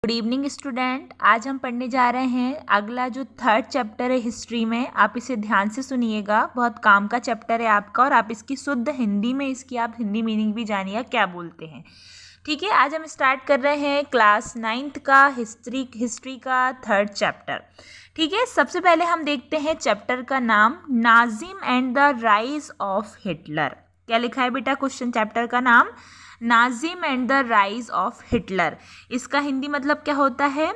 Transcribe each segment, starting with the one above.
Good evening student. आज हम पढ़ने जा रहे हैं अगला जो थर्ड चैप्टर है हिस्ट्री में। आप इसे ध्यान से सुनिएगा, बहुत काम का चैप्टर है आपका और आप इसकी शुद्ध हिंदी में इसकी आप हिंदी मीनिंग भी जानिएगा क्या बोलते हैं। ठीक है, आज हम स्टार्ट कर रहे हैं क्लास 9th का हिस्ट्री का थर्ड चैप्टर। ठीक है, सबसे पहले हम देखते हैं चैप्टर का नाम Nazim and the rise of Hitler. क्या लिखा है बेटा क्वेश्चन चैप्टर का नाम? Nazim and the rise of Hitler. इसका हिंदी मतलब क्या होता है?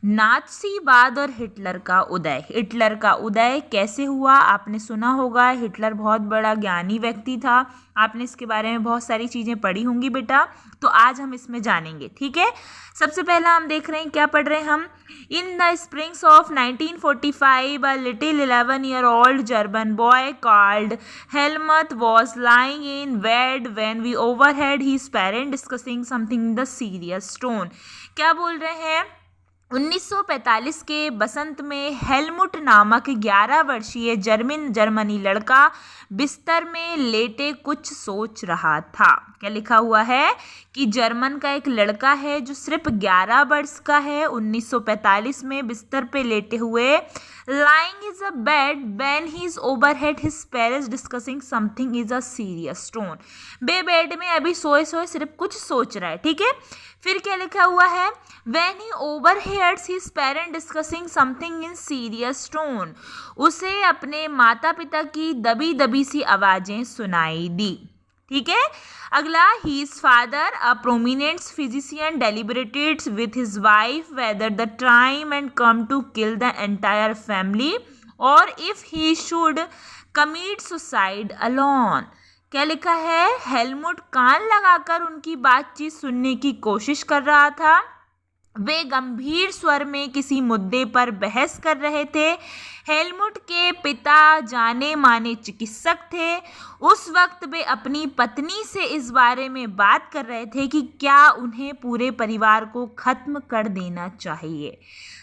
नात्सीवाद और हिटलर का उदय। हिटलर का उदय कैसे हुआ आपने सुना होगा। हिटलर बहुत बड़ा ज्ञानी व्यक्ति था, आपने इसके बारे में बहुत सारी चीज़ें पढ़ी होंगी बेटा, तो आज हम इसमें जानेंगे। ठीक है, सबसे पहला हम देख रहे हैं, क्या पढ़ रहे हैं हम? In the springs of 1945 a little 11-year-old German boy called Helmut was lying in bed when we overheard his parents discussing something in the serious tone। क्या बोल रहे हैं? 1945 के बसंत में हेलमुट नामक 11 वर्षीय जर्मनी लड़का बिस्तर में लेटे कुछ सोच रहा था। क्या लिखा हुआ है कि जर्मन का एक लड़का है जो सिर्फ 11 वर्ष का है, 1945 में बिस्तर पे लेटे हुए lying is a bed when he is overhead his parents discussing something is a serious tone। Bed में अभी सोए सोए सिर्फ कुछ सोच रहा है। ठीक है, फिर क्या लिखा हुआ है? when he overhears his parents discussing something in serious tone। उसे अपने माता पिता की दबी दबी सी आवाजें सुनाई दी। ठीक है, अगला his father a prominent physician deliberated with his wife whether the time and come to kill the entire family or if he should commit suicide alone। क्या लिखा है? हेलमुट कान लगाकर उनकी बातचीत सुनने की कोशिश कर रहा था। वे गंभीर स्वर में किसी मुद्दे पर बहस कर रहे थे। हेलमुट के पिता जाने माने चिकित्सक थे। उस वक्त वे अपनी पत्नी से इस बारे में बात कर रहे थे कि क्या उन्हें पूरे परिवार को खत्म कर देना चाहिए।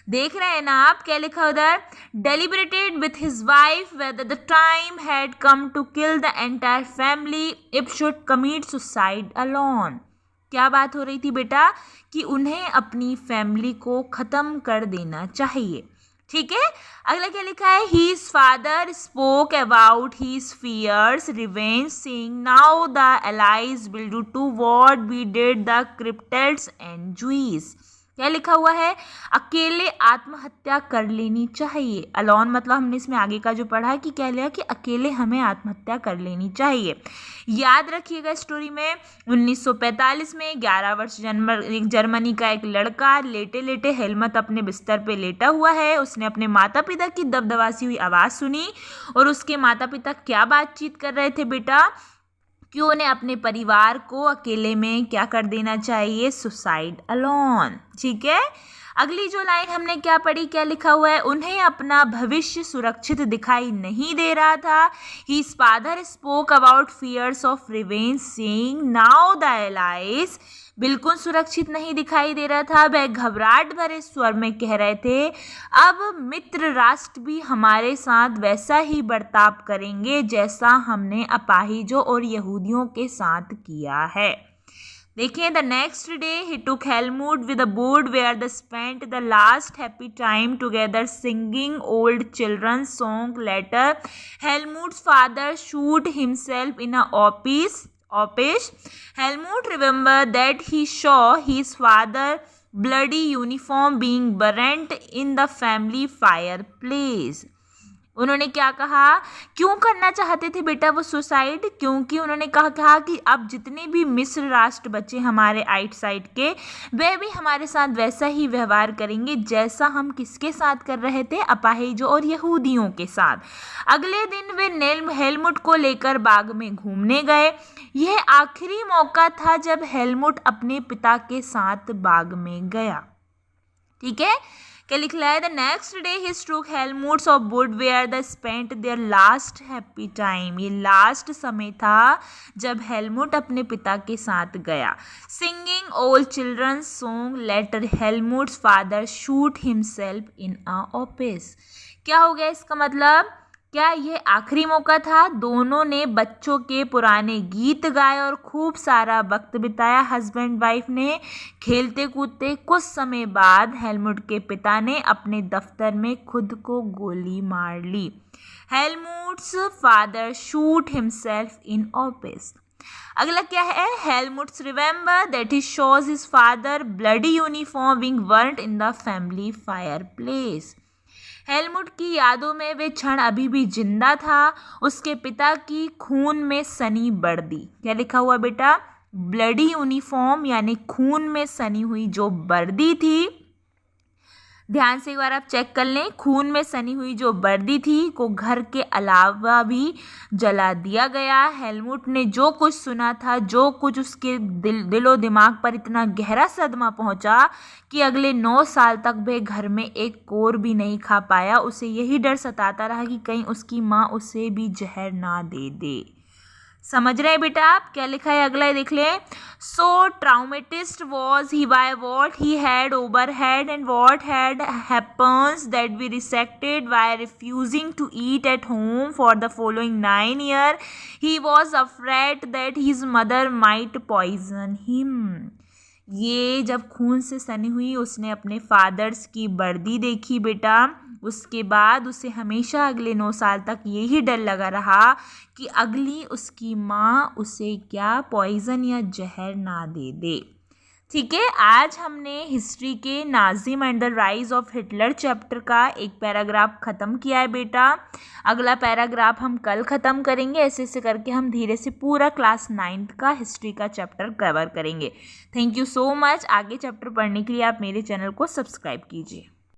देख रहे हैं ना आप, क्या लिखा उधर? deliberated with his wife whether the time had come to kill the entire family if should commit suicide alone। क्या बात हो रही थी बेटा? कि उन्हें अपनी फैमिली को खत्म कर देना चाहिए। ठीक है, अगला क्या लिखा है? His father spoke about his fears, revenge, saying, "Now the Allies will do to what we did the cryptids and Jews।" क्या लिखा हुआ है? अकेले आत्महत्या कर लेनी चाहिए। अलोन मतलब हमने इसमें आगे का जो पढ़ा है कि क्या लिया कि अकेले हमें आत्महत्या कर लेनी चाहिए। याद रखिएगा स्टोरी में 1945 में 11 वर्ष जर्मनी का एक लड़का लेटे लेटे हेलमट अपने बिस्तर पे लेटा हुआ है। उसने अपने माता पिता की दबदबासी हुई आवाज़ सुनी और उसके माता पिता क्या बातचीत कर रहे थे बेटा कि उन्हें अपने परिवार को अकेले में क्या कर देना चाहिए? Suicide alone. ठीक है, अगली जो लाइन हमने क्या पढ़ी, क्या लिखा हुआ है? उन्हें अपना भविष्य सुरक्षित दिखाई नहीं दे रहा था। His father spoke about fears of revenge, saying, "Now the Allies", बिल्कुल सुरक्षित नहीं दिखाई दे रहा था। वह घबराहट भरे स्वर में कह रहे थे, अब मित्र राष्ट्र भी हमारे साथ वैसा ही बर्ताव करेंगे जैसा हमने अपाहिजों और यहूदियों के साथ किया है। देखिए, the next day he took Helmut with a board where the spent the last happy time together singing old children's song. Later Helmut's father shoot himself in a office. Helmut remembered that he saw his father's bloody uniform being burnt in the family fireplace। उन्होंने क्या कहा? क्यों करना चाहते थे बेटा वो suicide? क्योंकि उन्होंने कहा कि अब जितने भी मिस्र राष्ट्र बचे हमारे आइट साइड के, वे भी हमारे साथ वैसा ही व्यवहार करेंगे जैसा हम किसके साथ कर रहे थे? अपाहिजों और यहूदियों के साथ। अगले दिन वे हेलमुट को लेकर बाग में घूमने गए। यह आखिरी मौका था जब हेलमुट अपने पिता के साथ बाग में गया। ठीक है, क्या लिख रहा है? The next day he struck Helmut's of wood where the spent their last happy time. ये लास्ट समय था जब हेलमुट अपने पिता के साथ गया। Singing old children's song. Later Helmut's father shoot himself in a office. क्या हो गया इसका मतलब? क्या ये आखिरी मौका था? दोनों ने बच्चों के पुराने गीत गाए और खूब सारा वक्त बिताया हस्बैंड वाइफ ने खेलते कूदते। कुछ समय बाद हेलमुट के पिता ने अपने दफ्तर में खुद को गोली मार ली। Helmut's father shoot himself in office. अगला क्या है? Helmut's remember that he shows his father bloody uniform being burned in the family fireplace. Helmut की यादों में वे क्षण अभी भी जिंदा था। उसके पिता की खून में सनी वर्दी। क्या लिखा हुआ बेटा? ब्लडी यूनिफॉर्म यानी खून में सनी हुई जो वर्दी थी। ध्यान से एक बार आप चेक कर लें। खून में सनी हुई जो वर्दी थी को घर के अलावा भी जला दिया गया। हेलमुट ने जो कुछ सुना था, जो कुछ उसके दिलो दिमाग पर इतना गहरा सदमा पहुंचा कि अगले 9 साल तक वह घर में एक कोर भी नहीं खा पाया। उसे यही डर सताता रहा कि कहीं उसकी माँ उसे भी जहर ना दे दे। समझ रहे हैं बेटा आप? क्या लिखा है अगला देख लें। So traumatised was he by what he had overheard and what had happens that we resected by refusing to eat at home for the following 9 years. He was afraid that his mother might poison him. ये जब खून से सनी हुई उसने अपने fathers की वर्दी देखी बेटा, उसके बाद उसे हमेशा अगले 9 साल तक यही डर लगा रहा कि अगली उसकी माँ उसे क्या पॉइजन या जहर ना दे दे। ठीक है, आज हमने हिस्ट्री के Nazim and the rise of Hitler chapter का एक पैराग्राफ ख़त्म किया है बेटा। अगला पैराग्राफ हम कल ख़त्म करेंगे। ऐसे ऐसे करके हम धीरे से पूरा क्लास 9th का हिस्ट्री का चैप्टर कवर करेंगे। Thank you so much. आगे चैप्टर पढ़ने के लिए आप मेरे चैनल को सब्सक्राइब कीजिए।